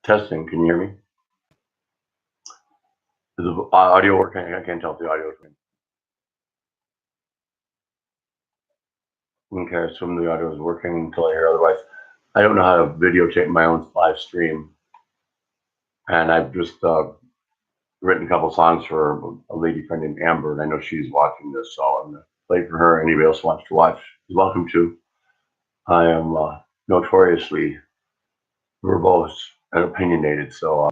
Testing, can you hear me? Is the audio working? I can't tell if the audio is working. Okay, I assume the audio is working until I hear otherwise. I don't know how to videotape my own live stream. And I've just written a couple songs for a lady friend named Amber, and I know she's watching this, so I'm going to play for her. Anybody else wants to watch is welcome to. I am notoriously verbose and opinionated, so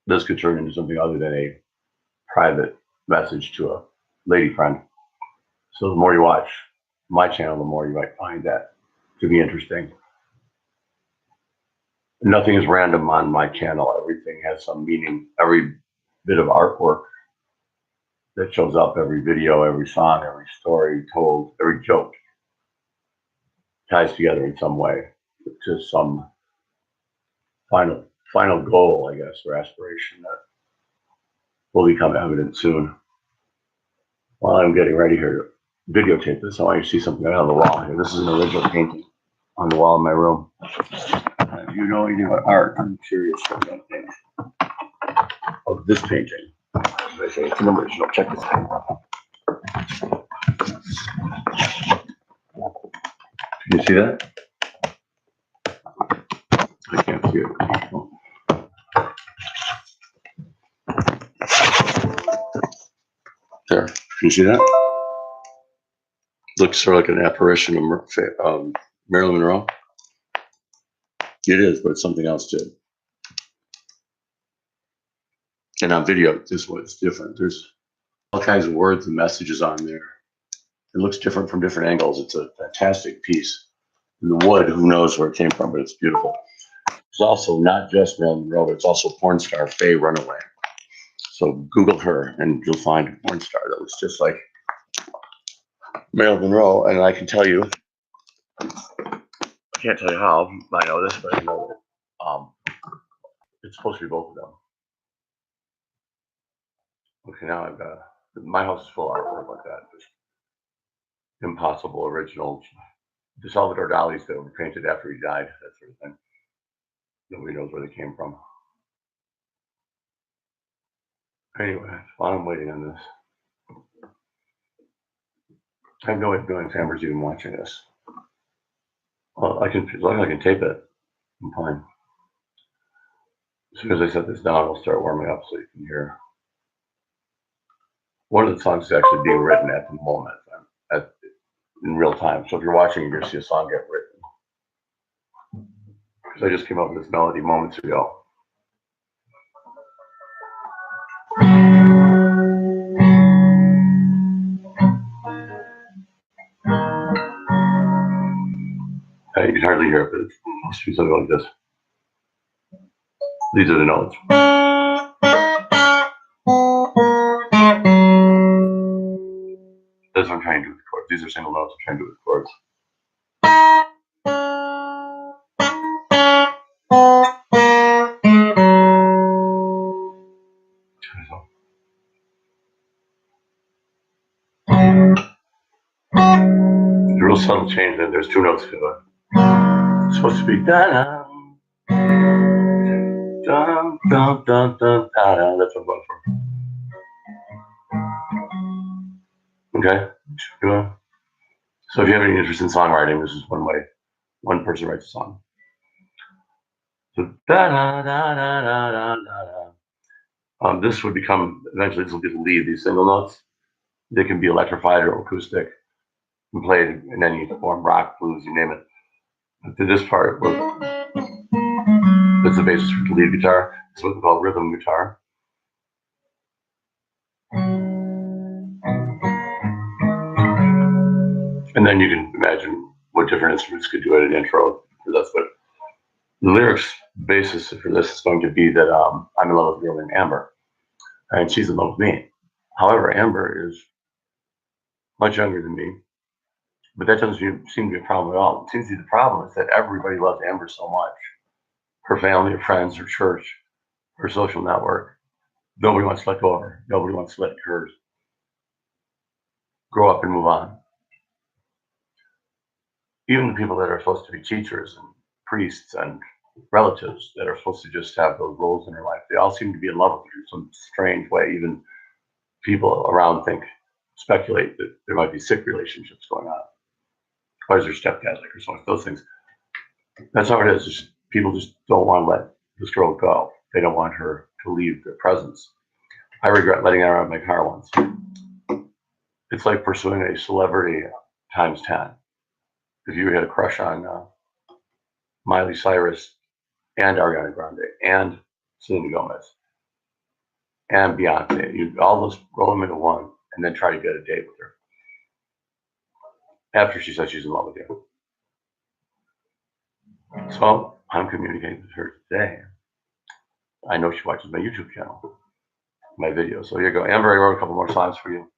this could turn into something other than a private message to a lady friend. So the more you watch my channel, the more you might find that to be interesting. Nothing is random on my channel. Everything has some meaning. Every bit of artwork that shows up, every video, every song, every story told, every joke ties together in some way to some final goal, I guess, or aspiration that will become evident soon. While I'm getting ready here to videotape this, I want you to see something on the wall here. This is an original painting on the wall in my room. If you know anything about art, I'm curious what you think of this painting. As I say, it's an original. Check this out. Can you see that? I can't see it. There. Can you see that? Looks sort of like an apparition of Marilyn Monroe. It is, but it's something else too. And on video, this one's different. There's all kinds of words and messages on there. It looks different from different angles. It's a fantastic piece. And the wood, who knows where it came from, but it's beautiful. It's also not just Marilyn Monroe, but it's also porn star Faye Runaway. So Google her and you'll find a porn star that looks just like Marilyn Monroe. And I can tell you, I can't tell you how I know this, but I know that it's supposed to be both of them. Okay, now I've got, my house is full of artwork like that. Just impossible originals. The Salvador Dali's that were painted after he died, that sort of thing. Nobody knows where they came from. Anyway, while I'm waiting on this, I have no way of knowing if Amber's even watching this. Well, as long as I can tape it, I'm fine. As soon as I set this down, I'll start warming up so you can hear. One of the songs is actually being written at the moment, in real time. So if you're watching, you're going to see a song get written. Because I just came up with this melody moments ago. You can hardly hear it, but it's supposed to be something like this. These are the notes. That's what I'm trying to do with the chords. These are single notes I'm trying to do with chords. It's a real subtle change that there's two notes to it. It's supposed to be da-da, dum, dum, dum, dum, da-da. That's what I'm going for. Okay? So if you have any interest in songwriting, this is one way one person writes a song. So da-da, da-da, da-da, da-da. This would become, eventually this will be the lead, these single notes. They can be electrified or acoustic and played in any form, rock, blues, you name it. But to this part, that's the basis for the lead guitar. It's what we call rhythm guitar. And then you can imagine what different instruments could do at an intro. That's what the lyrics basis for this is going to be, that I'm in love with a girl named Amber, and she's in love with me. However, Amber is much younger than me, but that doesn't seem to be a problem at all. It seems to be the problem is that everybody loves Amber so much. Her family, her friends, her church, her social network. Nobody wants to let go of her. Nobody wants to let her grow up and move on. Even the people that are supposed to be teachers and priests and relatives that are supposed to just have those roles in her life. They all seem to be in love with her in some strange way. Even people around speculate that there might be sick relationships going on. Why is her stepdad like her so much? Those things. That's how it is. People just don't want to let this girl go. They don't want her to leave their presence. I regret letting her out of my car once. It's like pursuing a celebrity times 10. If you had a crush on Miley Cyrus and Ariana Grande and Selena Gomez and Beyonce, you all those roll them into one and then try to get a date with her after she says she's in love with you. So I'm communicating with her today. I know she watches my YouTube channel, my videos. So here you go. Amber, I wrote a couple more songs for you.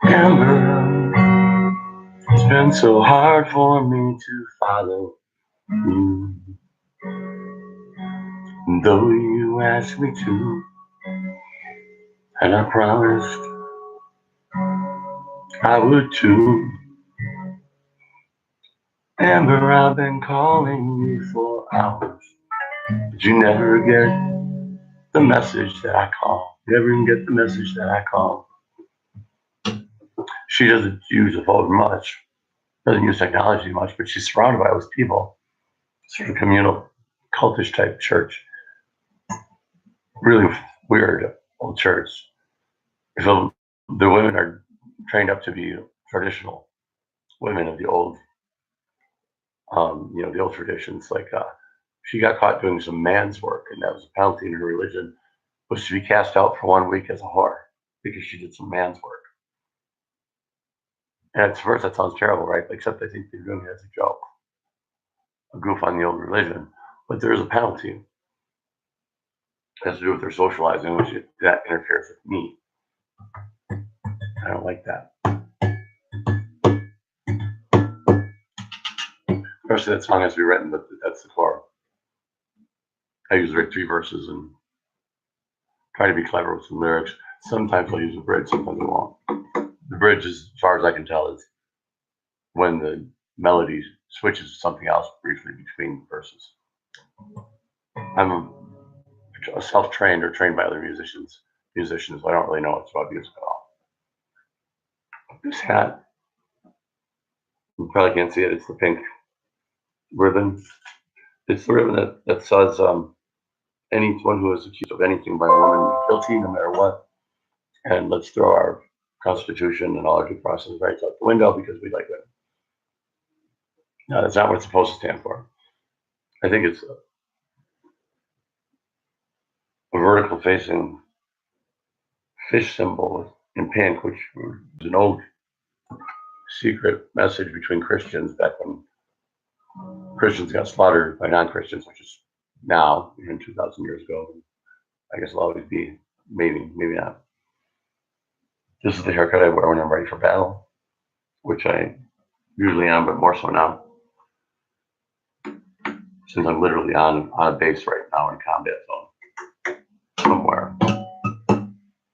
Amber, it's been so hard for me to follow you. Though you asked me to, and I promised I would too. Amber, I've been calling you for hours, but you never get the message that I call. You never even get the message that I call. She doesn't use the phone much, doesn't use technology much, but she's surrounded by those people. Sort of communal, cultish type church. Really weird old church. So the women are trained up to be traditional women of the old, the old traditions. Like she got caught doing some man's work, and that was a penalty in her religion, was to be cast out for 1 week as a whore because she did some man's work. And at first, that sounds terrible, right? Except I think they're doing it as a joke, a goof on the old religion. But there is a penalty. It has to do with their socializing, that interferes with me. I don't like that. Especially that song has to be written, but that's the core. I use 3 verses and try to be clever with some lyrics. Sometimes I'll use a bridge, sometimes I won't. The bridge, as far as I can tell, is when the melody switches to something else briefly between verses. I'm a self-trained or trained by other musicians. I don't really know much about music at all. This hat, you probably can't see it. It's the pink ribbon. It's the ribbon that says anyone who is accused of anything by a woman is guilty, no matter what. And let's throw our Constitution and all our due process rights out the window because we like it. No, that's not what it's supposed to stand for. I think it's a vertical facing fish symbol in pink, which was an old secret message between Christians back when Christians got slaughtered by non-Christians, which is now, 2,000 years ago. I guess it'll always be, maybe not. This is the haircut I wear when I'm ready for battle, which I usually am, but more so now, since I'm literally on a base right now in a combat zone somewhere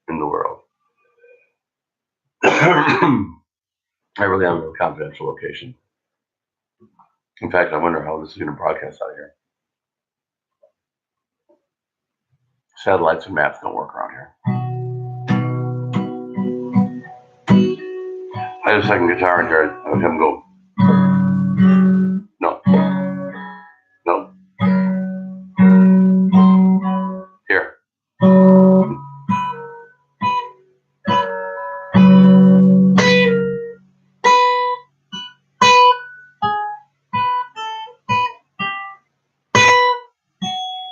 in the world. I really am in a confidential location. In fact, I wonder how this is going to broadcast out here. Satellites and maps don't work around here. I had a second guitar in here. I would have him go. No. Here.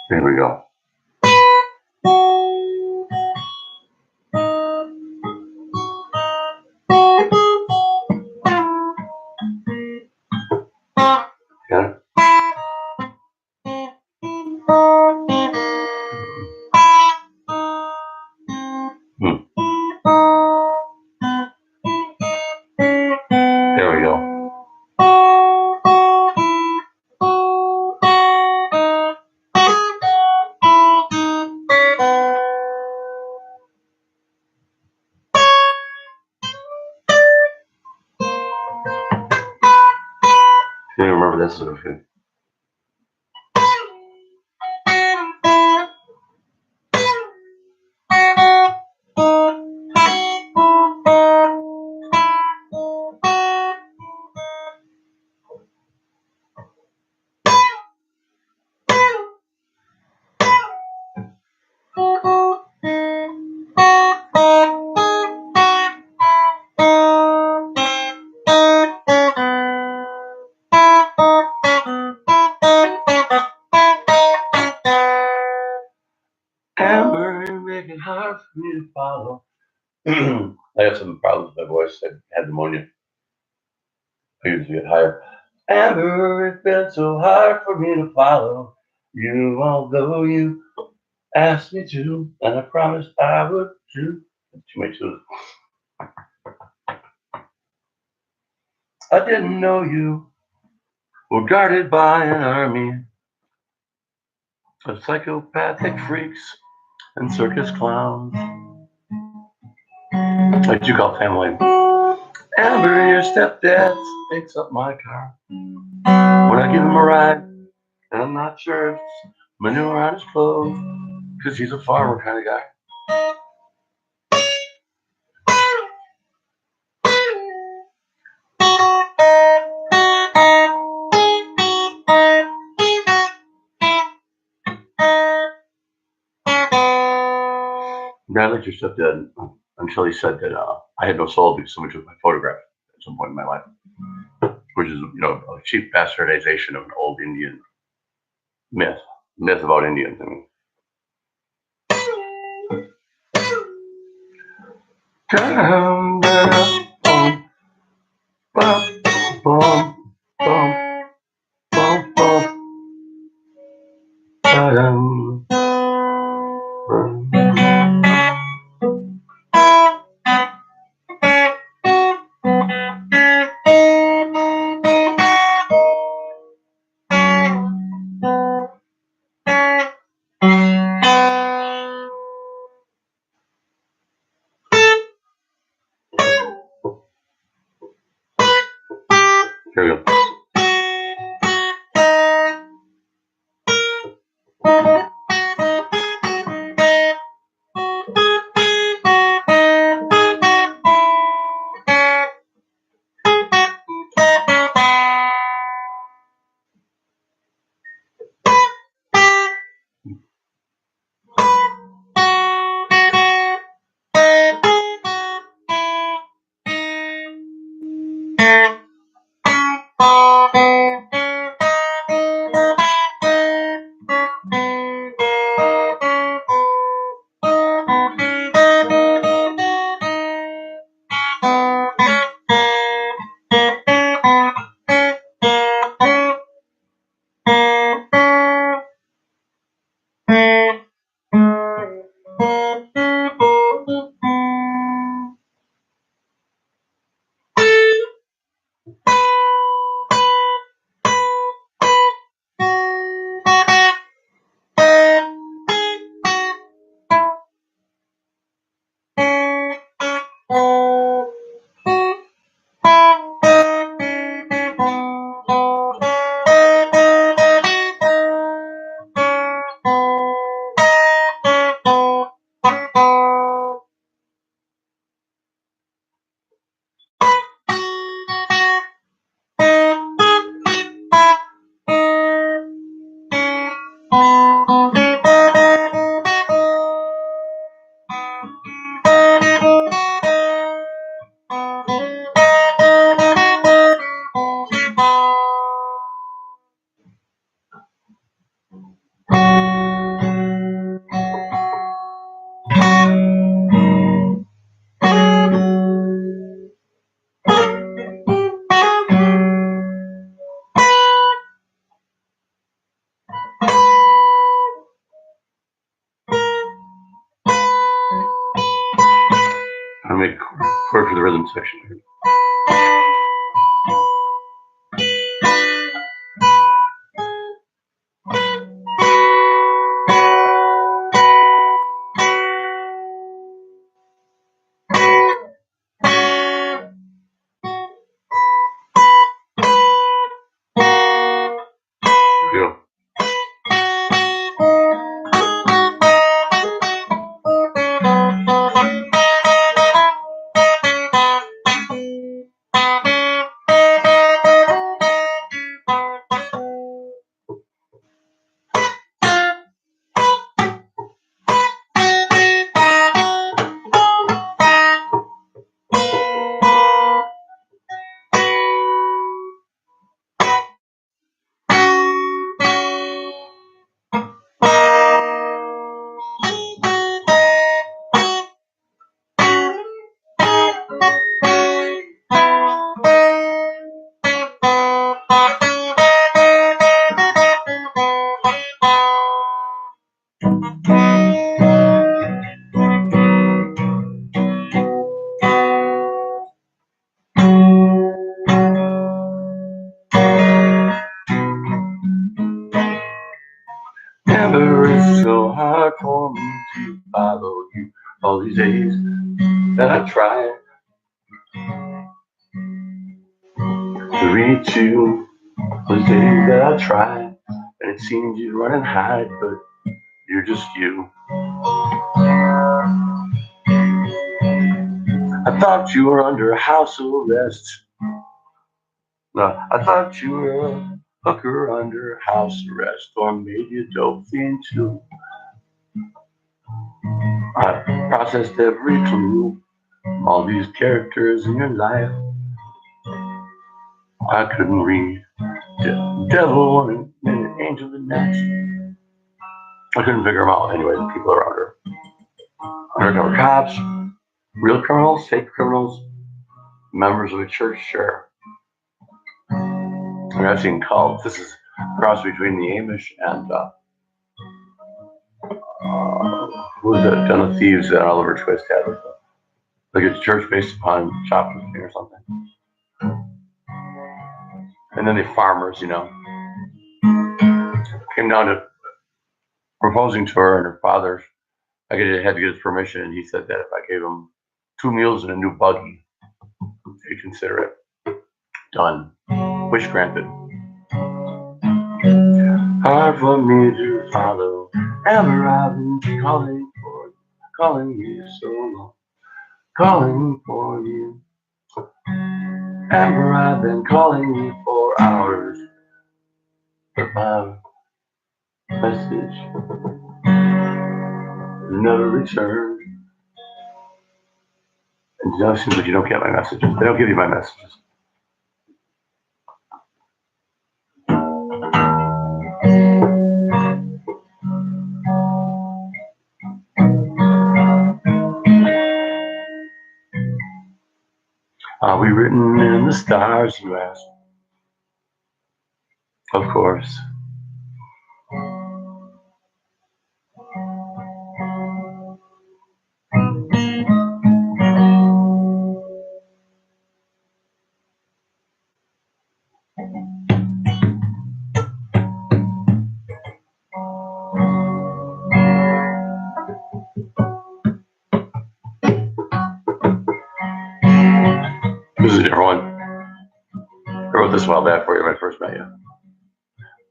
Here we go. Yeah. There we go. Can't even remember this. Okay. Amber, you make it hard for me to follow. I got some problems with my voice. I had pneumonia. I usually get higher. Amber, it's been so hard for me to follow you, although you asked me to, and I promised I would too. Too much of I didn't know you were guarded by an army of psychopathic freaks and circus clowns. Like you call family. Amber, your stepdad picks up my car when I give him a ride, and I'm not sure if it's manure on his clothes, because he's a farmer kind of guy. I liked your stepdad until he said that I had no soul because so much was my photograph at some point in my life, which is, a cheap bastardization of an old Indian myth about Indians. I mean, down, down, boom, bum, bum, bum, bum, bum, ba-dum, bum. Here we go. I'm going to chord for the rhythm section here. these days that I try to reach you. Those days that I try, and it seems you run and hide, but you're just you. I thought you were under house arrest. No, I thought you were a hooker under house arrest, or maybe a dope fiend too. I processed every clue, all these characters in your life. I couldn't read devil one and an angel the next. I couldn't figure them out anyway. The people around her, undercover cops, real criminals, fake criminals, members of a church, sure. I've seen cults. This is a cross between the Amish and who was it? Den of Thieves that Oliver Twist had. Like a church based upon shoplifting or something. And then the farmers, came down to proposing to her and her father. I had to get his permission, and he said that if I gave him 2 meals and a new buggy, he'd consider it done. Wish granted. Hard for me to follow. Ever I've been calling you so long, calling for you. Ever I've been calling you for hours, but my message never returned. And it seems like you don't get my messages. They don't give you my messages. Are we written in the stars, you ask? Of course. This is a different one. I wrote this a while back for you when I first met you.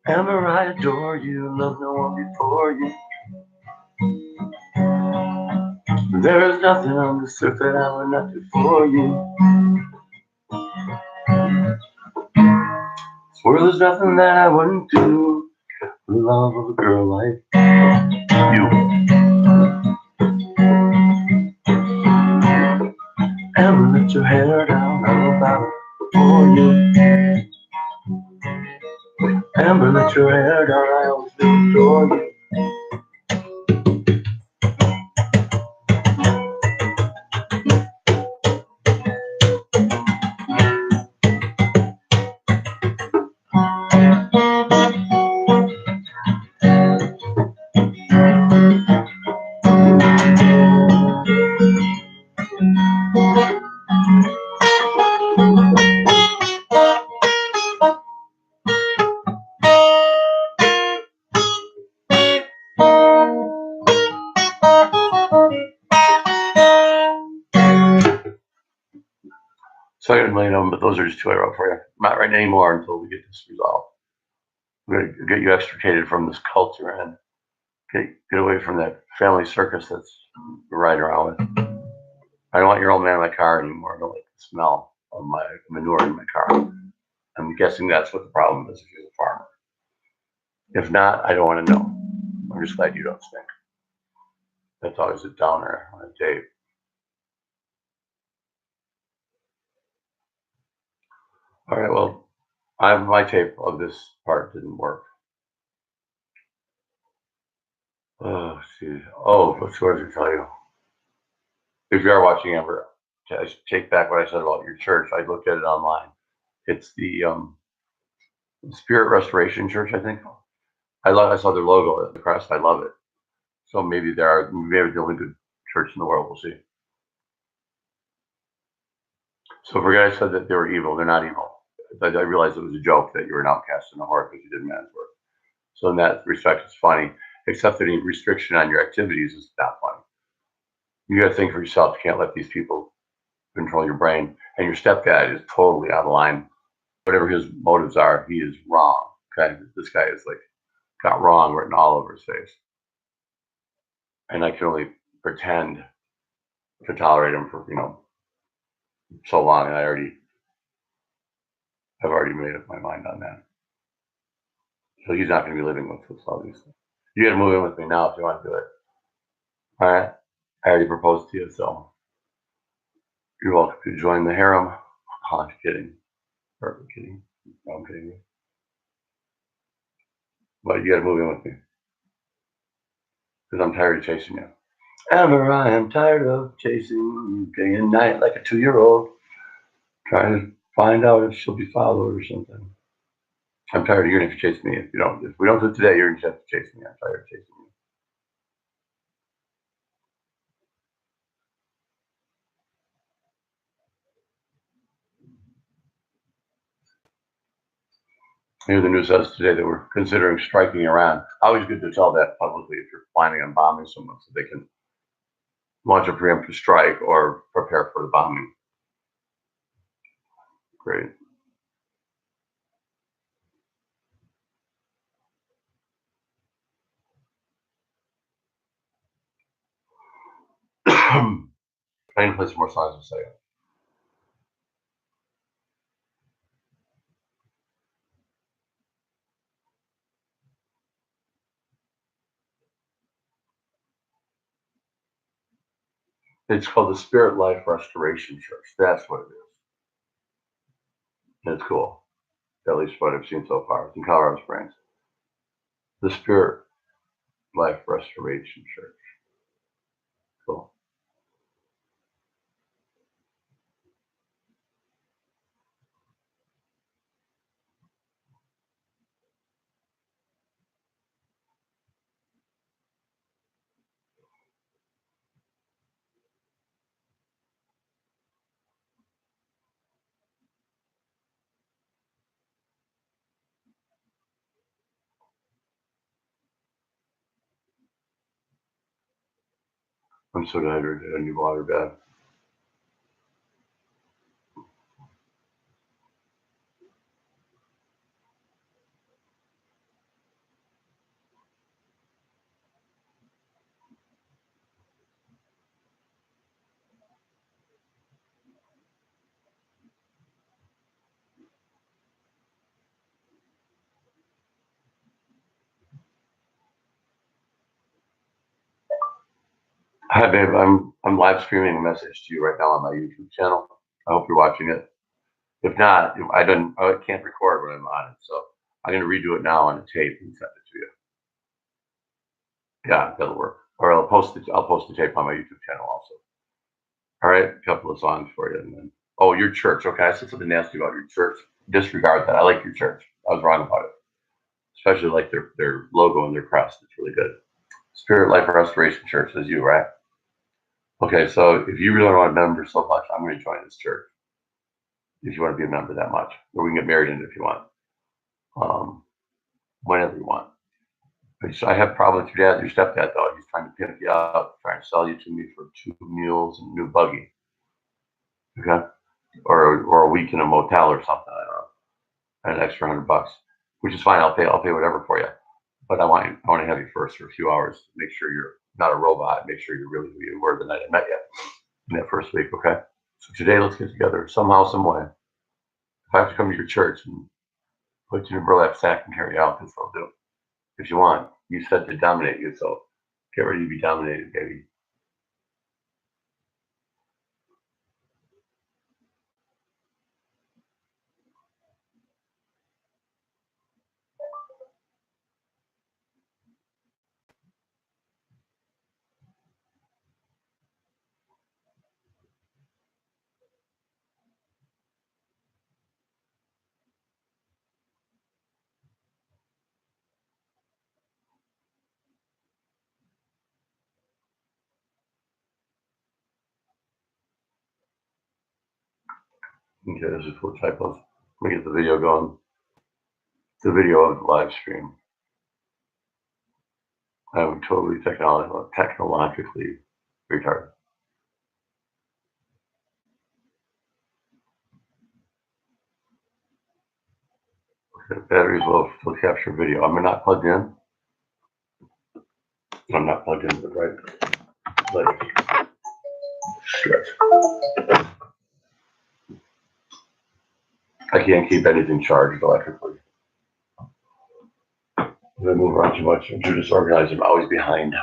Ever I adore you, love no one before you. There is nothing on this earth that I would not do for you. Swear there's nothing that I wouldn't do for the love of a girl like you. Ever let your hair down, I'm about it for you. Ever let your hair down, I always do adore you. So I got a million of them, but those are just 2 I wrote for you. I'm not writing any more until we get this resolved. I'm going to get you extricated from this culture and get away from that family circus that's riding around with. I don't want your old man in my car anymore. I don't like the smell of my manure in my car. I'm guessing that's what the problem is if you're a farmer. If not, I don't want to know. I'm just glad you don't stink. That's always a downer on a tape. All right, well, I have my tape of this part didn't work. Oh, see. Oh, what's what to tell you? If you are watching Amber, I take back what I said about your church. I looked at it online. It's the Spirit Restoration Church, I think. I saw their logo at the crest. I love it. So maybe they're the only good church in the world. We'll see. So forget I said that they were evil. They're not evil. I realized it was a joke that you were an outcast and a whore because you did man's work. So in that respect, it's funny. Except that any restriction on your activities is not funny. You got to think for yourself. You can't let these people control your brain. And your stepdad is totally out of line. Whatever his motives are, he is wrong. Okay, this guy is like got wrong written all over his face, and I can only pretend to tolerate him for so long, and I've already made up my mind on that. So he's not going to be living with us, obviously. You got to move in with me now if you want to do it. All right, I already proposed to you, so you're welcome to join the harem. Oh, I'm kidding. Perfect kidding. No, I'm kidding you. But you got to move in with me because I'm tired of chasing you. Amber, I am tired of chasing you day and night like a 2-year-old, trying to find out if she'll be followed or something. I'm tired of you. You're gonna have to chase me if we don't do it today. You're gonna have to chase me. I'm tired of chasing you. Here the news says today that we're considering striking Iran. Always good to tell that publicly if you're planning on bombing someone, so they can launch a preemptive strike or prepare for the bombing. Great. I need to play some more songs in a second. It's called the Spirit Life Restoration Church. That's what it is. And it's cool. At least what I've seen so far. It's in Colorado Springs. The Spirit Life Restoration Church. Cool. I'm so dehydrated. I need water bad. Hi, babe. I'm live streaming a message to you right now on my YouTube channel. I hope you're watching it. If not, I can't record when I'm on it, so I'm gonna redo it now on a tape and send it to you. Yeah, that'll work. Or I'll post it. I'll post the tape on my YouTube channel also. All right, a couple of songs for you, and then your church. Okay, I said something nasty about your church. Disregard that. I like your church. I was wrong about it. Especially like their logo and their crest. It's really good. Spirit Life Restoration Church is you, right? Okay, so if you really want a member so much, I'm going to join this church. If you want to be a member that much, or we can get married in it if you want, whenever you want. So I have problems with your stepdad though. He's trying to pimp you out, trying to sell you to me for 2 meals and a new buggy, okay, or a week in a motel or something. I don't know, and an extra $100, which is fine. I'll pay whatever for you. But I want to have you first for a few hours to make sure you're not a robot. Make sure you're really who you were the night I met you in that first week, okay? So today, let's get together somehow, some way. If I have to come to your church and put you in a burlap sack and carry you out, that's what I'll do. If you want, you said to dominate you, so get ready to be dominated, baby. Okay, this is full typos. Let me get the video going. The video of the live stream. I'm totally technologically retarded. The batteries will still capture video. I'm not plugged in. I'm not plugged in, but right. Like, shit. I can't keep anything charged electrically. If I move around too much, I'm too disorganized. I'm always behind.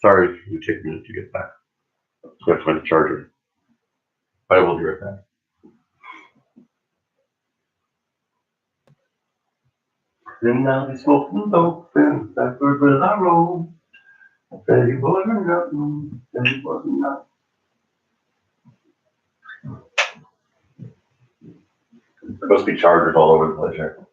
Sorry, it take a minute to get back. So I have to find the charger. I will be right back. And now the smoking open, backward will I roll. Said he wasn't nothing, said he wasn't nothing. There must be chargers all over the place here.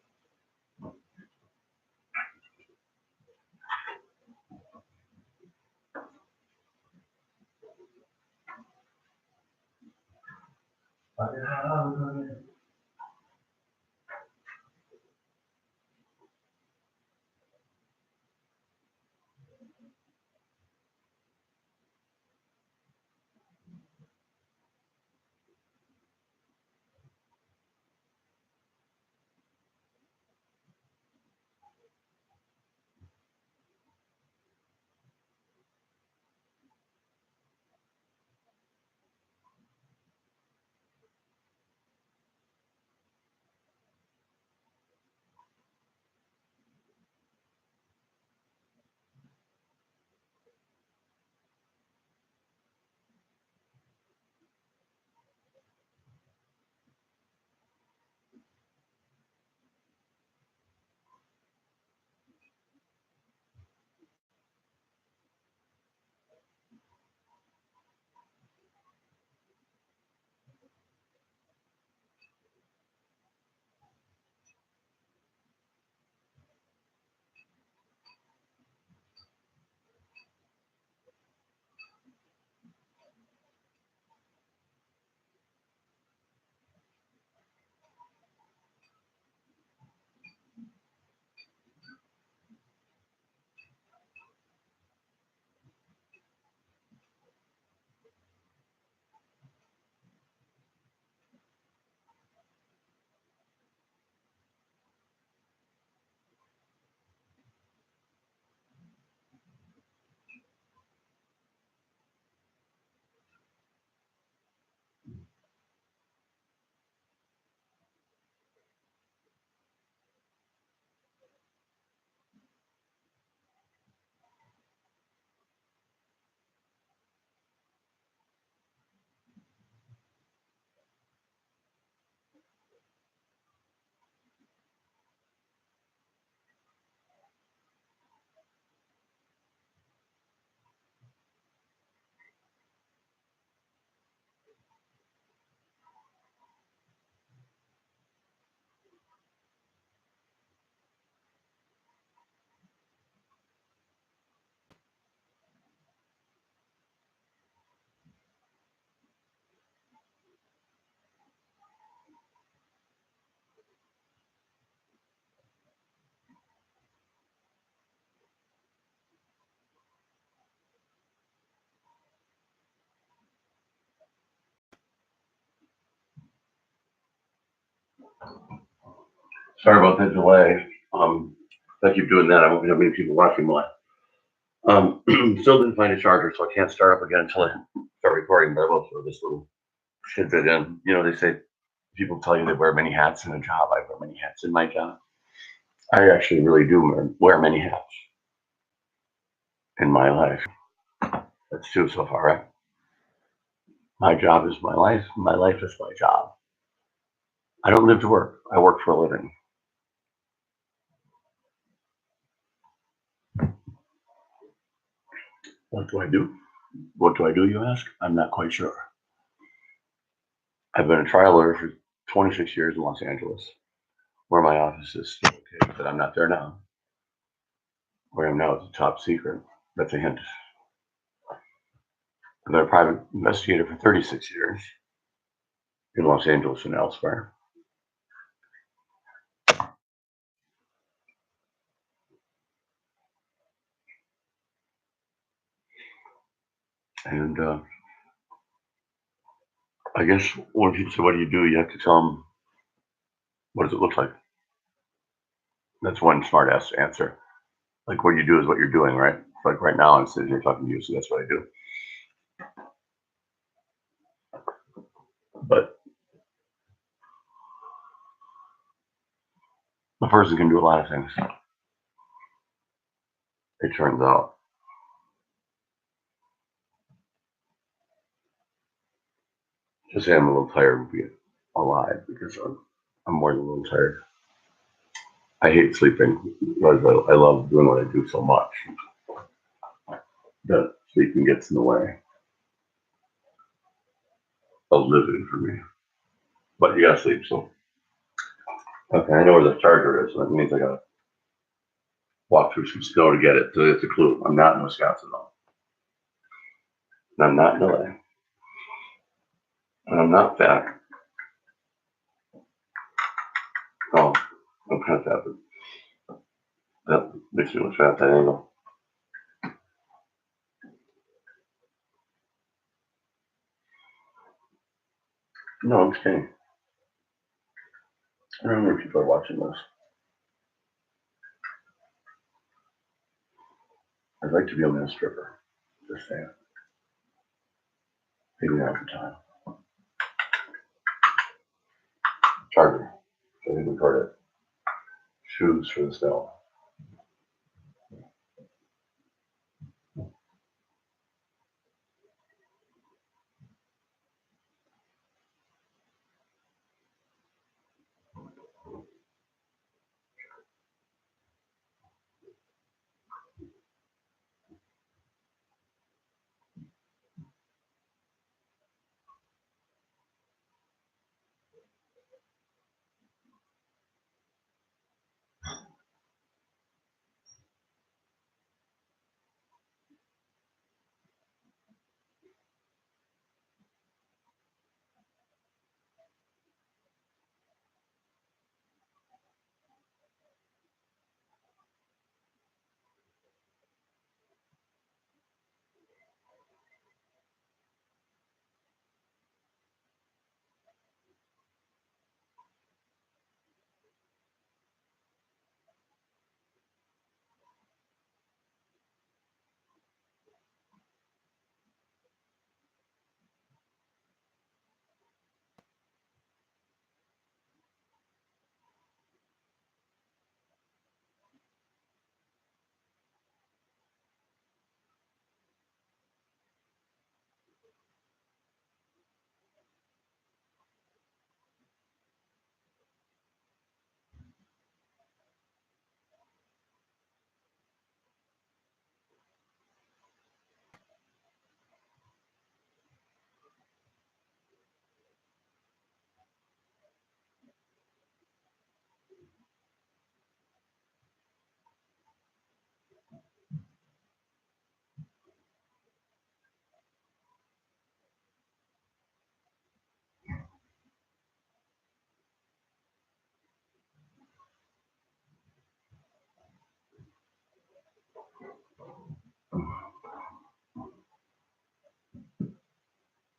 Sorry about the delay. I keep doing that. I won't have many people watching my. Still didn't find a charger, so I can't start up again until I start recording. But I will throw this little tidbit in. You know, they say people tell you they wear many hats in a job. I wear many hats in my job. I actually really do wear many hats in my life. That's two so far, right? My job is my life. My life is my job. I don't live to work. I work for a living. What do I do? What do I do, you ask? I'm not quite sure. I've been a trial lawyer for 26 years in Los Angeles, where my office is still located, but I'm not there now. Where I am now is a top secret. That's a hint. I've been a private investigator for 36 years in Los Angeles and elsewhere. And I guess when people say, what do? You have to tell them, what does it look like? That's one smart ass answer. Like what you do is what you're doing, right? Like right now, I'm sitting here talking to you, so that's what I do. But a person can do a lot of things. It turns out. Just say I'm a little tired of being alive because I'm more than a little tired. I hate sleeping because I love doing what I do so much that sleeping gets in the way of living for me. But you gotta sleep, so okay. I know where the charger is, so that means I gotta walk through some snow to get it. So it's a clue. I'm not in Wisconsin though. And I'm not in LA. And I'm not fat. Oh, I'm kind of fat, but that makes me look fat at that angle. No, I'm just kidding. I don't know if people are watching this. I'd like to be a man stripper. Just saying. Maybe not the time. Charger. So we record it. Shoes for the snow.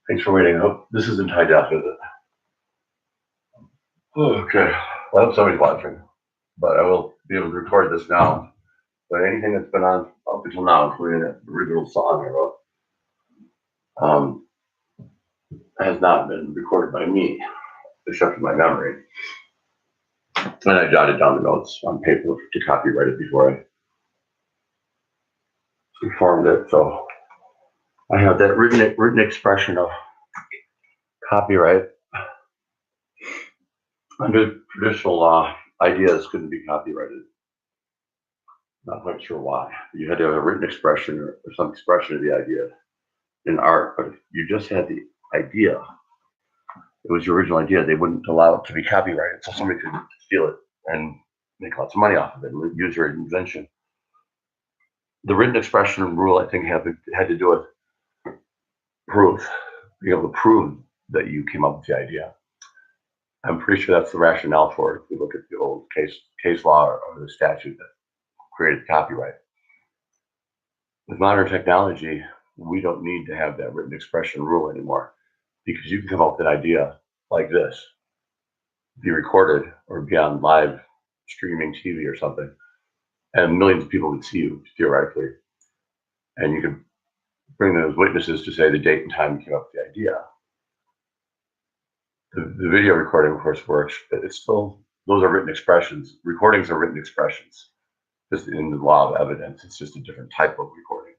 Thanks for waiting. I hope this isn't tied down with it. Okay. Well, I hope somebody's watching. But I will be able to record this now. But anything that's been on up until now, including the original song I wrote, has not been recorded by me, except for my memory. And I jotted down the notes on paper to copyright it before I performed it. So I have that written expression of copyright. Under traditional law, ideas couldn't be copyrighted. Not quite sure why. You had to have a written expression or some expression of the idea in art. But if you just had the idea, it was your original idea, they wouldn't allow it to be copyrighted. So somebody could steal it and make lots of money off of it and use your invention. The written expression rule, I think, had to do with proof, being able to prove that you came up with the idea. I'm pretty sure that's the rationale for it. If we look at the old case law or the statute that created copyright. With modern technology, we don't need to have that written expression rule anymore because you can come up with an idea like this, be recorded or be on live streaming TV or something, and millions of people would see you theoretically, and you could bring those witnesses to say the date and time you came up with the idea. The video recording, of course, works, but it's still, those are written expressions. Recordings are written expressions, just in the law of evidence. It's just a different type of recording.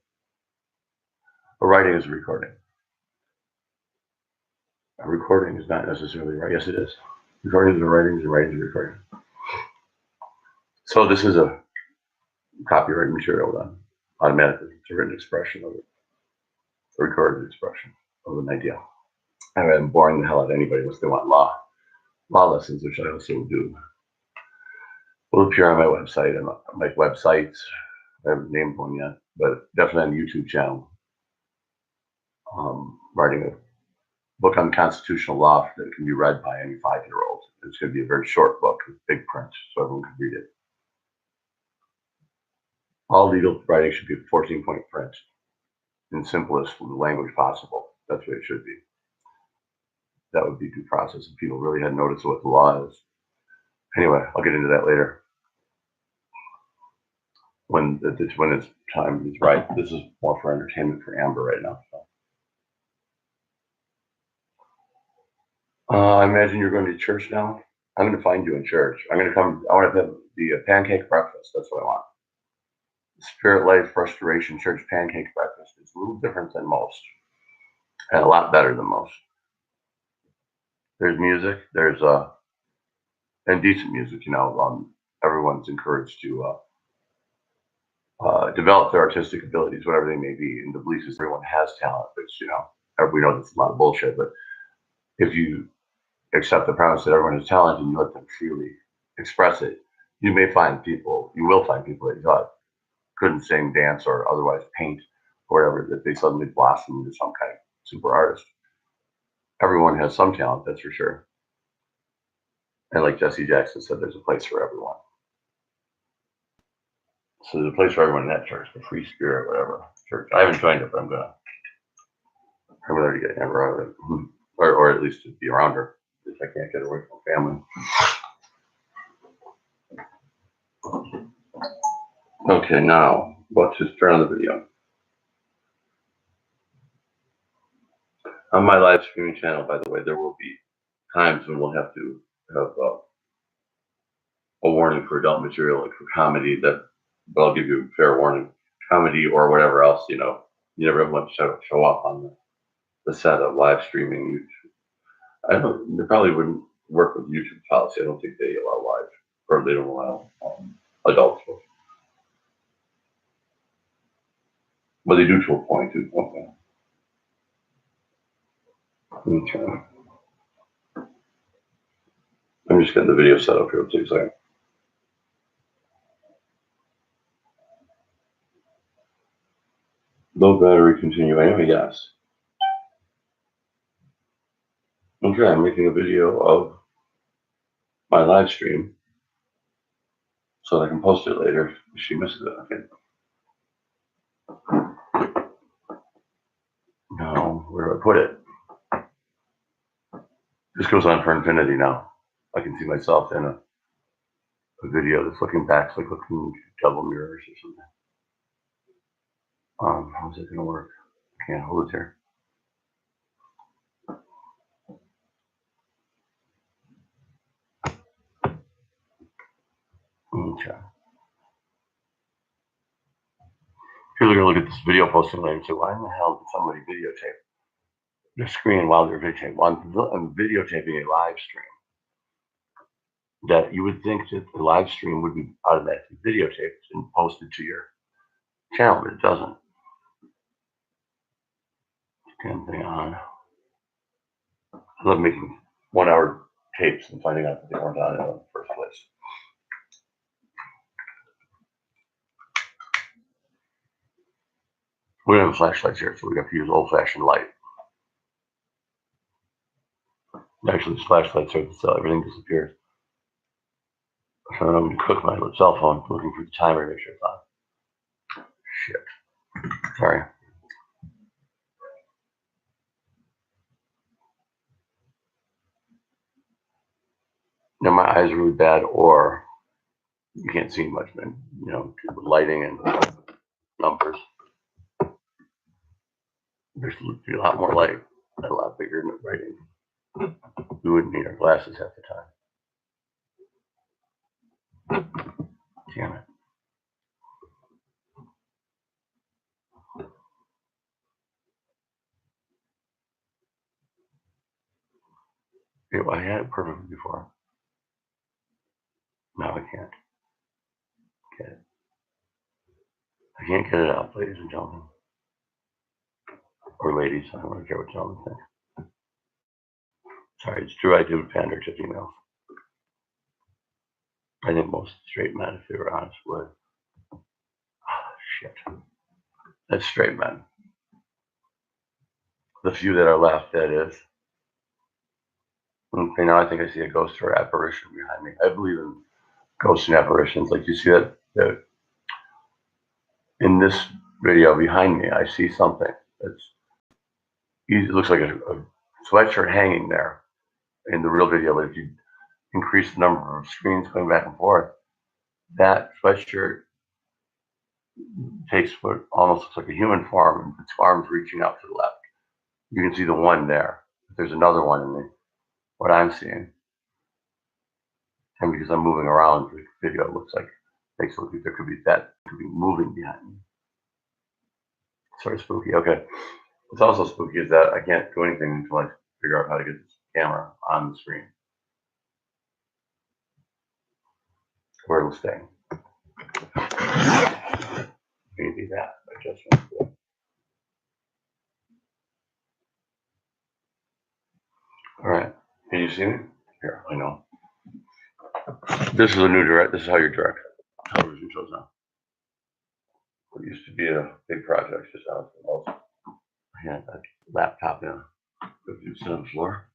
A writing is a recording. A recording is not necessarily right. Yes, it is. Recordings are writings, and writings are recording. So this is a copyright material then, automatically. It's a written expression of it, a recorded expression of an idea. And I'm boring the hell out of anybody unless they want law lessons, which I also do. Will appear on my website and my websites. I haven't named one yet, but definitely on the YouTube channel. Writing a book on constitutional law that can be read by any 5-year-old. It's going to be a very short book with big print, so everyone can read it. All legal writing should be 14-point print in simplest language possible. That's what it should be. That would be due process if people really had noticed what the law is. Anyway, I'll get into that later. When it's time is right. This is more for entertainment for Amber right now. So. I imagine you're going to church now. I'm going to find you in church. I'm going to come. I want to have the pancake breakfast. That's what I want. Spirit Life Restoration Church pancake breakfast. It's a little different than most, and a lot better than most. There's music. There's and decent music. You know, everyone's encouraged to develop their artistic abilities, whatever they may be. And the belief is everyone has talent, which, you know, we know that's a lot of bullshit. But if you accept the premise that everyone has talent and you let them freely express it, you will find people that you thought couldn't sing, dance, or otherwise paint, or whatever, that they suddenly blossom into some kind of super artist. Everyone has some talent, that's for sure. And like Jesse Jackson said, there's a place for everyone. So there's a place for everyone in that church, the Free Spirit, whatever church. I haven't joined it, but I'm gonna to get Amber out of it, or at least to be around her if I can't get away from family. Okay, now let's just turn on the video. On my live streaming channel, by the way, there will be times when we'll have to have a warning for adult material, like for comedy. But I'll give you a fair warning. Comedy or whatever else, you know, you never want to show up on the set of live streaming. They probably wouldn't work with YouTube policy. I don't think they allow live, or they don't allow adults. But they do to a point. Okay. I'm just getting the video set up here. It'll take a second. Low battery continuing. Yes. Okay, I'm making a video of my live stream so that I can post it later if she misses it. Okay. Now, where do I put it? This goes on for infinity now. I can see myself in a video that's looking back, it's like looking double mirrors or something. How's it gonna work? I can't hold it here. Okay. People are gonna look at this video posting later and say, why in the hell did somebody videotape the screen while they're videotaping? Well, I'm videotaping a live stream. That you would think that the live stream would be automatically videotaped and posted to your channel, but it doesn't. Damn thing on. I love making 1-hour tapes and finding out that they weren't on it in the first place. We don't have flashlights here, so we have to use old-fashioned light. Actually, these flashlights are so everything disappears. So I'm going to cook my cell phone, looking for the timer to make sure it's on. Shit. Sorry. Now my eyes are really bad, or You can't see much, man. You know, with lighting and numbers. There's a lot more light, a lot bigger writing. We wouldn't need our glasses half the time. Damn it. Yeah, well, I had it perfect before. Now I can't get it. I can't get it out, ladies and gentlemen. Or ladies, I don't really care what gentlemen think. Sorry, it's true, I do pander to females. I think most straight men, if they were honest, would. Shit. That's straight men. The few that are left, that is. Okay, now I think I see a ghost or apparition behind me. I believe in ghosts and apparitions. Like you see that in this video behind me, I see something that's, it looks like a sweatshirt hanging there in the real video, but if you increase the number of screens going back and forth, that sweatshirt takes what almost looks like a human form, and its arms reaching out to the left. You can see the one there. There's another one in what I'm seeing. And because I'm moving around, the video looks like, makes it look like there could be moving behind me. Sort of spooky. Okay. What's also spooky is that I can't do anything until I figure out how to get this camera on the screen. Where it'll stay. Maybe that adjustment. All right. Can you see me? Here, I know. This is a new direct. This is how you direct television shows now. It used to be a big project just out of the I had a laptop in. If you sit on the floor.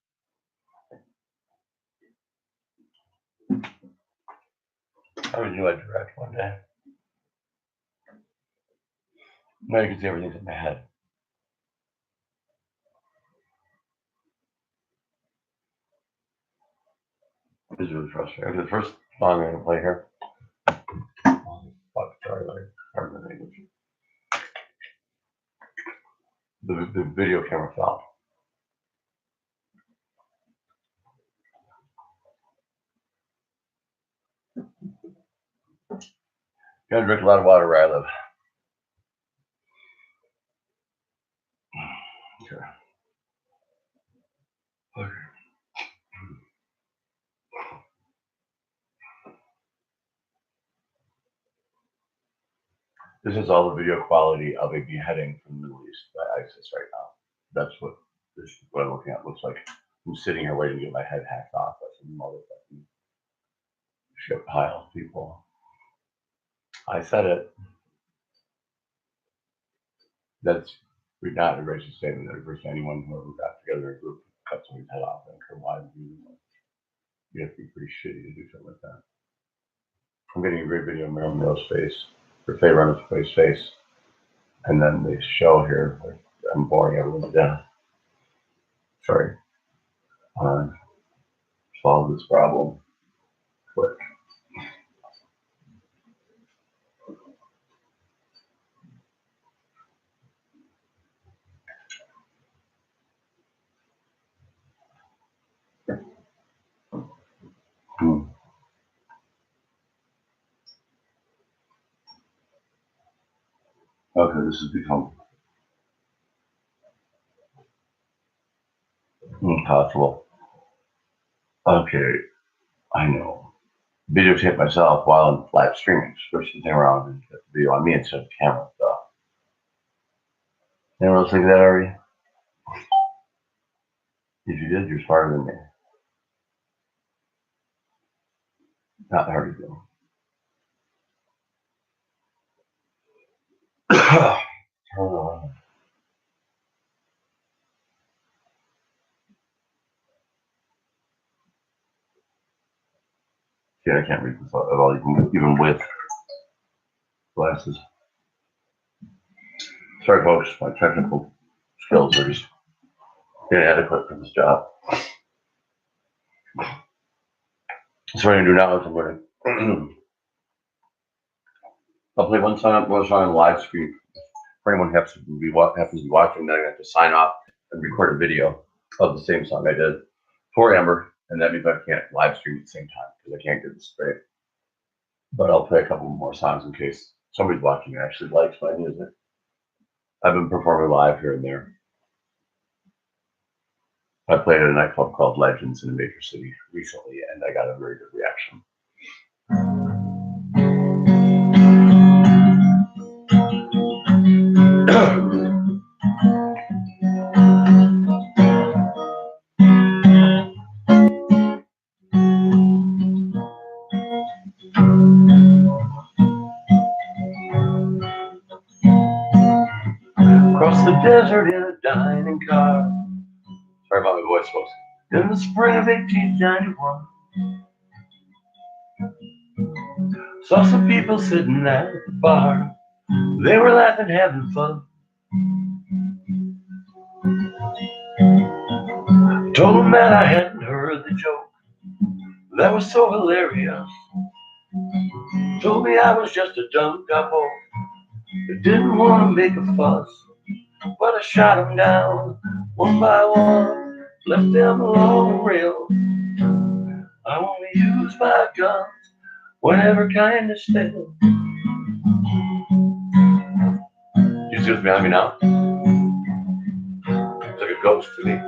I always knew I'd direct one day. Now you can see everything's in my head. This is really frustrating. The first song I'm gonna play here. Fuck, sorry, pardon the language. The video camera fell. Gotta drink a lot of water where I live. Okay. Okay. This is all the video quality of a beheading from the Middle East by ISIS right now. That's what I'm looking at looks like. I'm sitting here waiting to get my head hacked off by some motherfucking shit pile of people. I said it. That's not a racist statement that refers to anyone who ever got together in a group and cut someone's head off. I don't care why you have to be pretty shitty to do something like that. I'm getting a great video of Marilyn Monroe's face, or Faye Runaway's face, and then they show here where I'm boring everyone to death. Sorry. Solve this problem. Click. Okay, this has become impossible. Okay, I know. Videotape myself while I'm live streaming. Switch the thing around and get the video on me instead of the camera stuff. Anyone else think that already? If you did, you're smarter than me. Not hard to do. Hold on. See, I can't read this at all, even with glasses. Sorry, folks, my technical skills are just inadequate for this job. So what I'm going to do now is I'm going to I'll play one song on live stream. For anyone happens to be watching, then I have to sign off and record a video of the same song I did for Amber, and that means I can't live stream at the same time because I can't get this straight. But I'll play a couple more songs in case somebody's watching and actually likes my music. I've been performing live here and there. I played at a nightclub called Legends in a major city recently, and I got a very good reaction. Across the desert in a dining car. Sorry about my voice, folks. In the spring of 1891, saw some people sitting at the bar. They were laughing, having fun. Told them that I hadn't heard the joke. That was so hilarious. Told me I was just a dumb couple that didn't want to make a fuss. But I shot them down one by one, left them along the rail. I only use my guns whenever kindness fails. You see what's behind me now? It's like a ghost to me.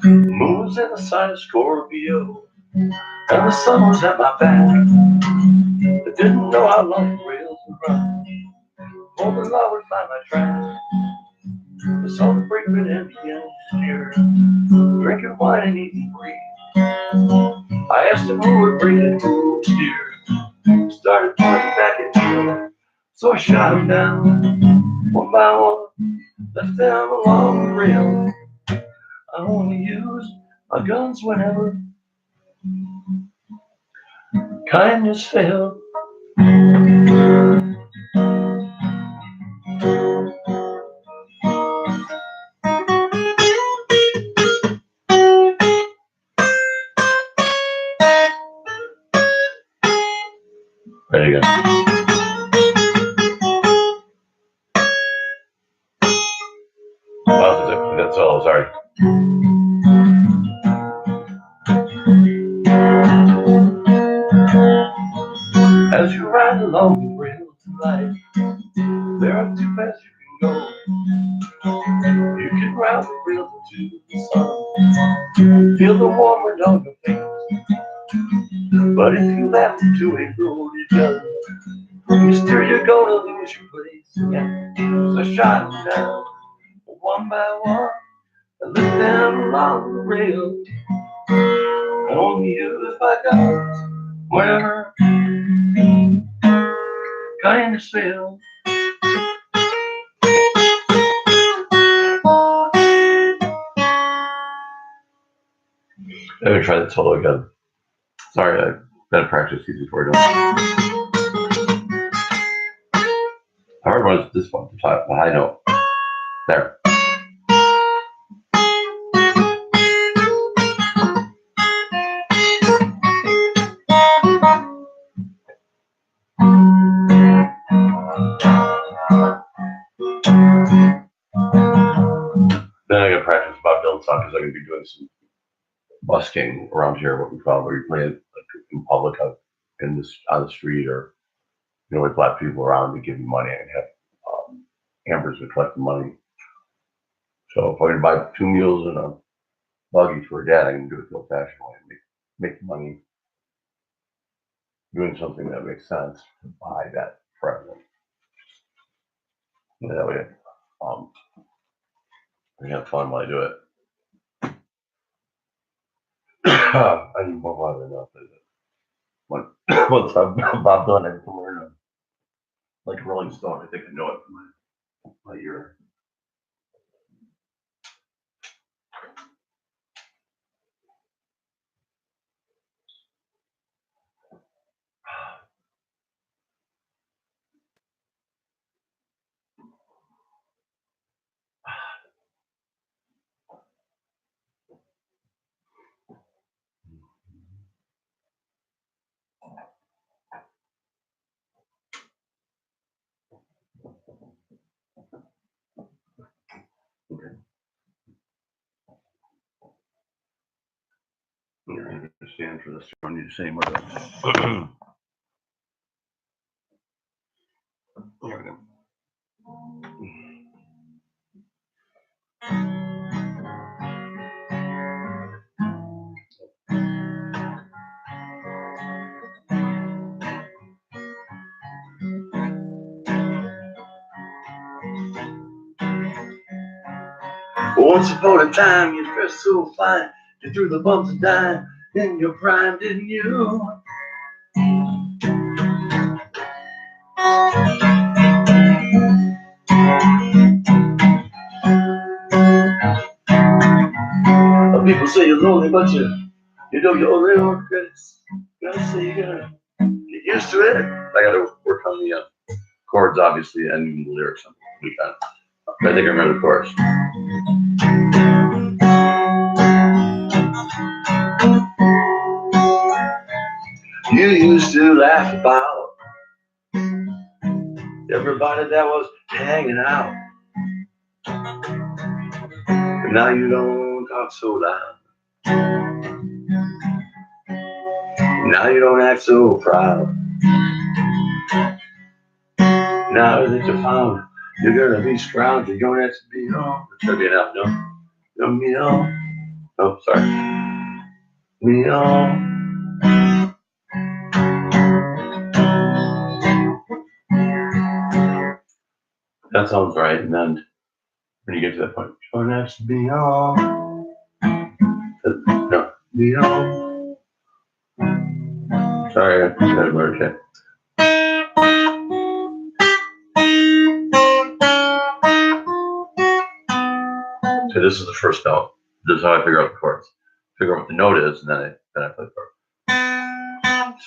Moon was in the sign of Scorpio, and the sun was at my back. I didn't know how long the rails would run, hoping I would find my track. I saw the brakeman and began to steer, drinking wine and eating breeze. I asked him who would brake and who would steer. Started pointing back at me, so I shot him down one by one, left them along the rail. I only use my guns whenever kindness failed. Ready again. Oh, that's all. Sorry. As you ride along the rails of life, there are two paths you can go. You can ride the rails into the sun, feel the warm wind on your face. But if you laugh into a loaded gun, you steer, you're gonna lose your place. Yeah. So I shot them down one by one and lift them along the rail. I only use my guns whenever kindness fails. Let me try that solo again. Sorry, I gotta practice these before I do it. The hard one is this one, the high note. There. Then I gotta practice Bob Dylan song because I'm gonna be doing some busking around here, what we call where you play it like in public on the street, or with black people around to give you money and have Ambers to collect the money. So if I can buy 2 meals and a buggy for dad, I can do it the old-fashioned way and make money doing something that makes sense to buy that present. And that way, I have fun while I do it. I need more water than enough. Once I'm Bob Dylan, I can learn like a Rolling Stone. I think I know it from my ear. stand for this. I don't need to say more. There we go. Once upon a time, you dressed so fine, you threw the bumps of dime in your prime, didn't you? People say you're lonely, but you know you're only on credits. Gotta say you gotta get used to it. I gotta work on the chords, obviously, and even the lyrics on the weekend. I think I remember the chorus. You used to laugh about everybody that was hanging out, but now you don't talk so loud. Now you don't act so proud. Now that you found you're gonna be strong, you don't have to be home. It's gonna be enough, no? No, me home. Oh, sorry. Me home. That sounds right. And then when you get to that point, you don't have to be home. No, be home. Sorry, I just had a word check. So this is the first note. This is how I figure out the chords. Figure out what the note is, and then I play the chord.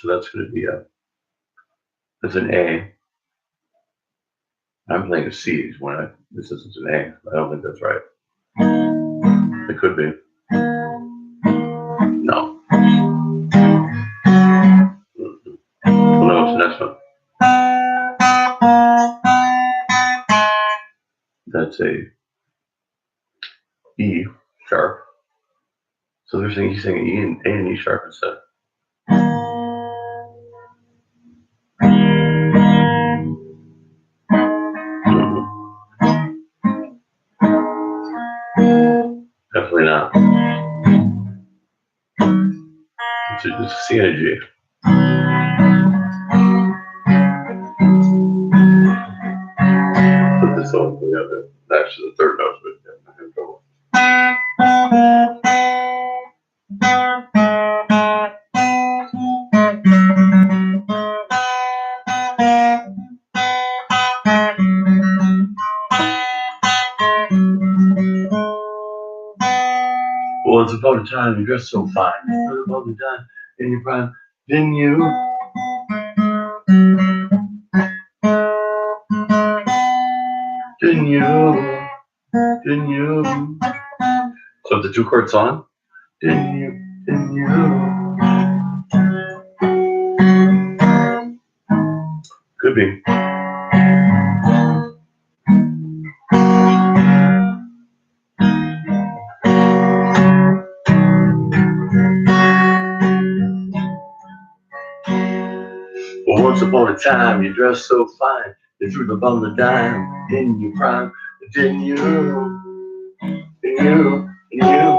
So that's going to be it's an A. I'm playing a C when this isn't an A. I don't think that's right. It could be. No. Well, no, it's the next one. That's a E sharp. So they're saying he's singing E and A and E sharp instead. Definitely not. It's a C and a G. Put this on the other. Actually, the third note, but I'm having trouble. Once upon a time, you dressed so fine. Once upon a time, in your prime, didn't you? Didn't you? Didn't you? So it's a two-chord song. Didn't you? Didn't you? Could be. Well, once upon a time, you dressed so fine. You threw the bum of dime in your prime. Didn't you? Didn't you? Didn't you?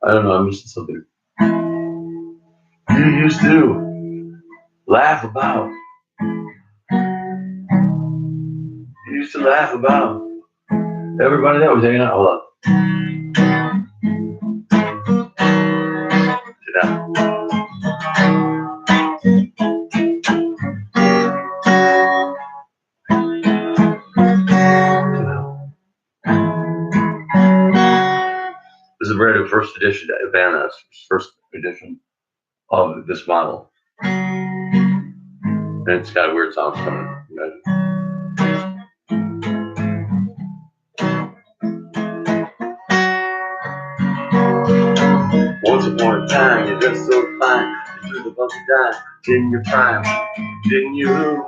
I don't know, I'm missing something. You used to laugh about. You used to laugh about everybody that was hanging out. Hold on. Sit down. This is a brand new first edition, Havana's first edition of this model. And it's got weird sounds coming. Once upon a time, you dressed so fine, you threw the bump of dime in your prime, didn't you?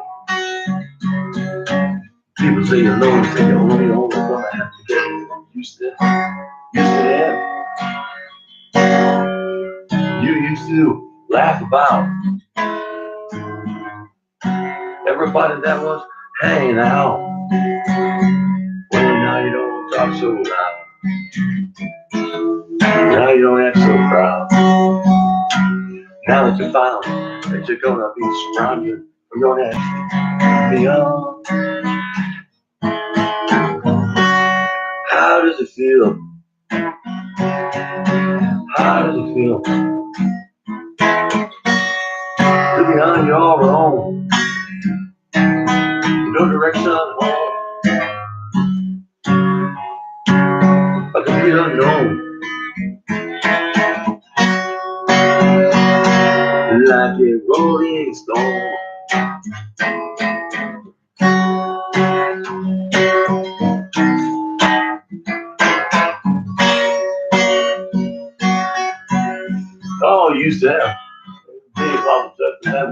People say you're lonely, say you're only gonna have to get used to that. You to laugh about. Everybody that was hanging out. Well, now you don't talk so loud. Now you don't act so proud. Now that you found that you're gonna be surrounded from your next beyond. How does it feel? How does it feel to be on your own? No direction home. A complete unknown. Like a rolling stone. Oh, you used to have big officers that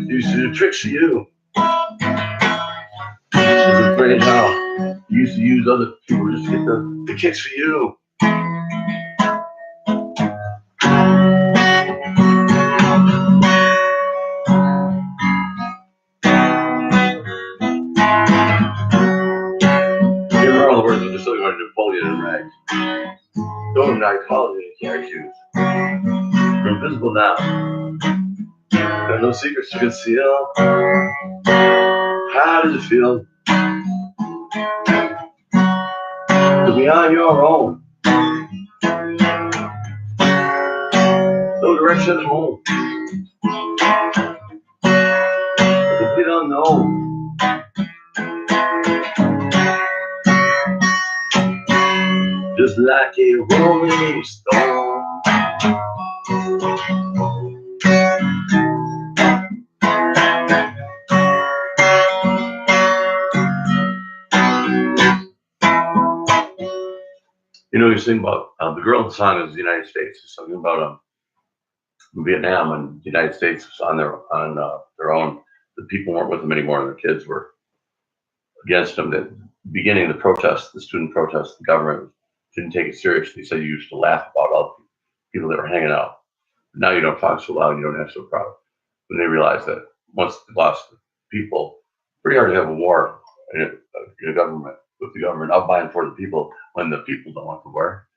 used to do tricks for you. It's afraid how you used to use other people just to get the kicks for you. All the words are just like going to Napoleon and rags. Don't night holiday carry shoes. You're invisible now. There are no secrets to conceal. How does it feel to be on your own? No direction home. A complete unknown. Just like a rolling stone. You know, you sing about the girl in the song is the United States. It's something about Vietnam, and the United States was on their own. The people weren't with them anymore, and their kids were against them. The beginning of the protest, the student protest, the government didn't take it seriously. So you used to laugh about all the people that were hanging out. Now you don't talk so loud, you don't act so proud. When they realized that once they lost the people, pretty hard to have a war in a government with the government up by and for the people when the people don't want the war.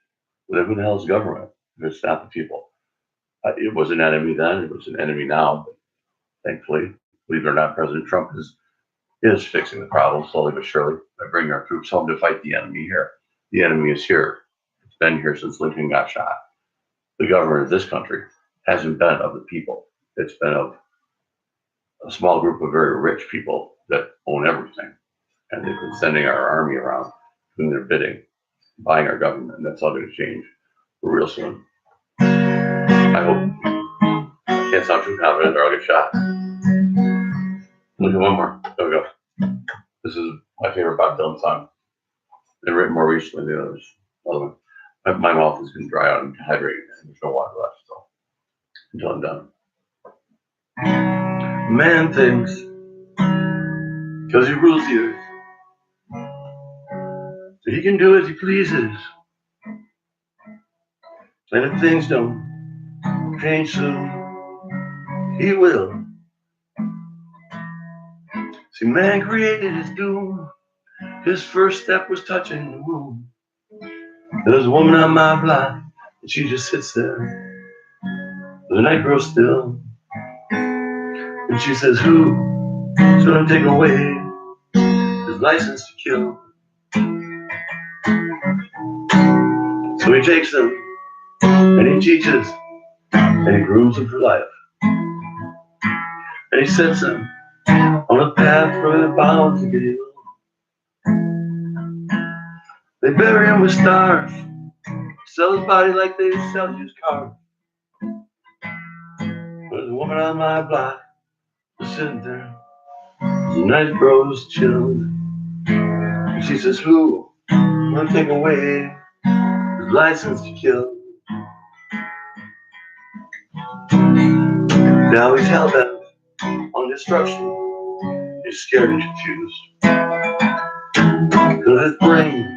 Well, who the hell is the government if it's not the people? It was an enemy then, it was an enemy now. But thankfully, believe it or not, President Trump is fixing the problem slowly but surely by bringing our troops home to fight the enemy here. The enemy is here. It's been here since Lincoln got shot. The government of this country hasn't been of the people. It's been of a small group of very rich people that own everything. And they've been sending our army around doing their bidding, buying our government. And that's all going to change real soon. I hope. I can't sound too confident or I'll get shot. Look at one more. There we go. This is my favorite Bob Dylan song. They've written more recently than others. Other one. My mouth is going to dry out and dehydrate, and there's no water left. So until I'm done. Man thinks because he rules the earth that he can do as he pleases, and if things don't change soon, he will. See, man created his doom. His first step was touching the moon. There's a woman on my block, and she just sits there. The night grows still, and she says, who's gonna take away his license to kill? So he takes them, and he teaches, and he grooms them for life. And he sets them on a path where they're bound to get ill. They bury him with stars, sell his body like they sell used cars. There's a woman on my block, just sitting there. The night grows chilled, and she says, who will take away his license to kill? Now he's hell bent on destruction. He's scared and confused, because his brain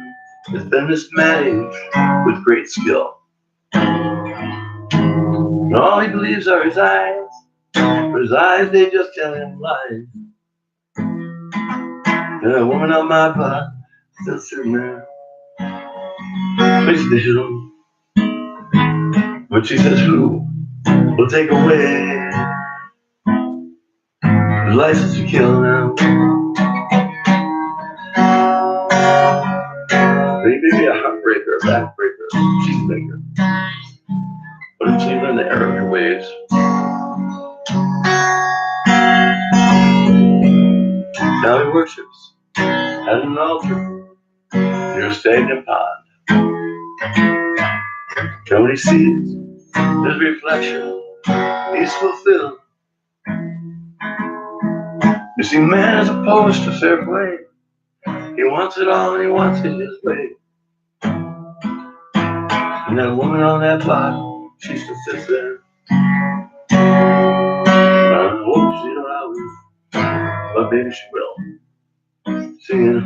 has been mismanaged with great skill. And all he believes are his eyes. For his eyes, they just tell him lies. And a woman on my block still sitting there. Face digital. But she says, who will take away the license to kill now? He may be a heartbreaker, a backbreaker, a cheesemaker. But until you learn the error of your ways, now he worships at an altar near a stagnant pond. And when he sees his reflection, he's fulfilled. You see, man is opposed to fair play. He wants it all and he wants it his way. And that woman on that block, she still sits there. I hope she don't always, but maybe she will. Singing,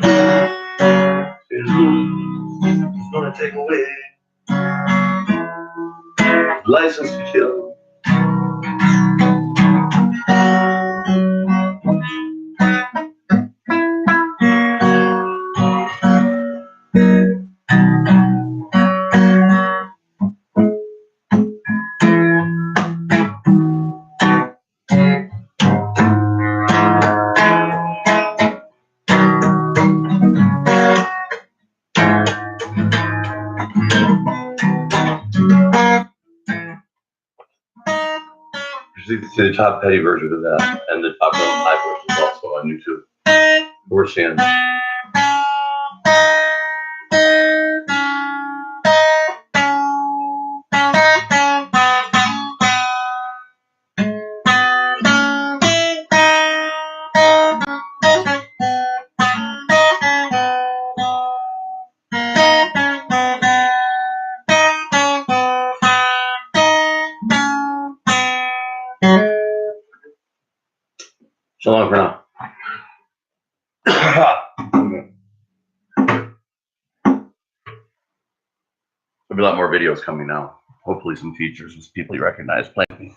who's gonna take away license to kill? You see the top petty version of that, and the top level high version is also on YouTube. We're seeing. So long for now. There'll be a lot more videos coming now. Hopefully some features with people you recognize playing.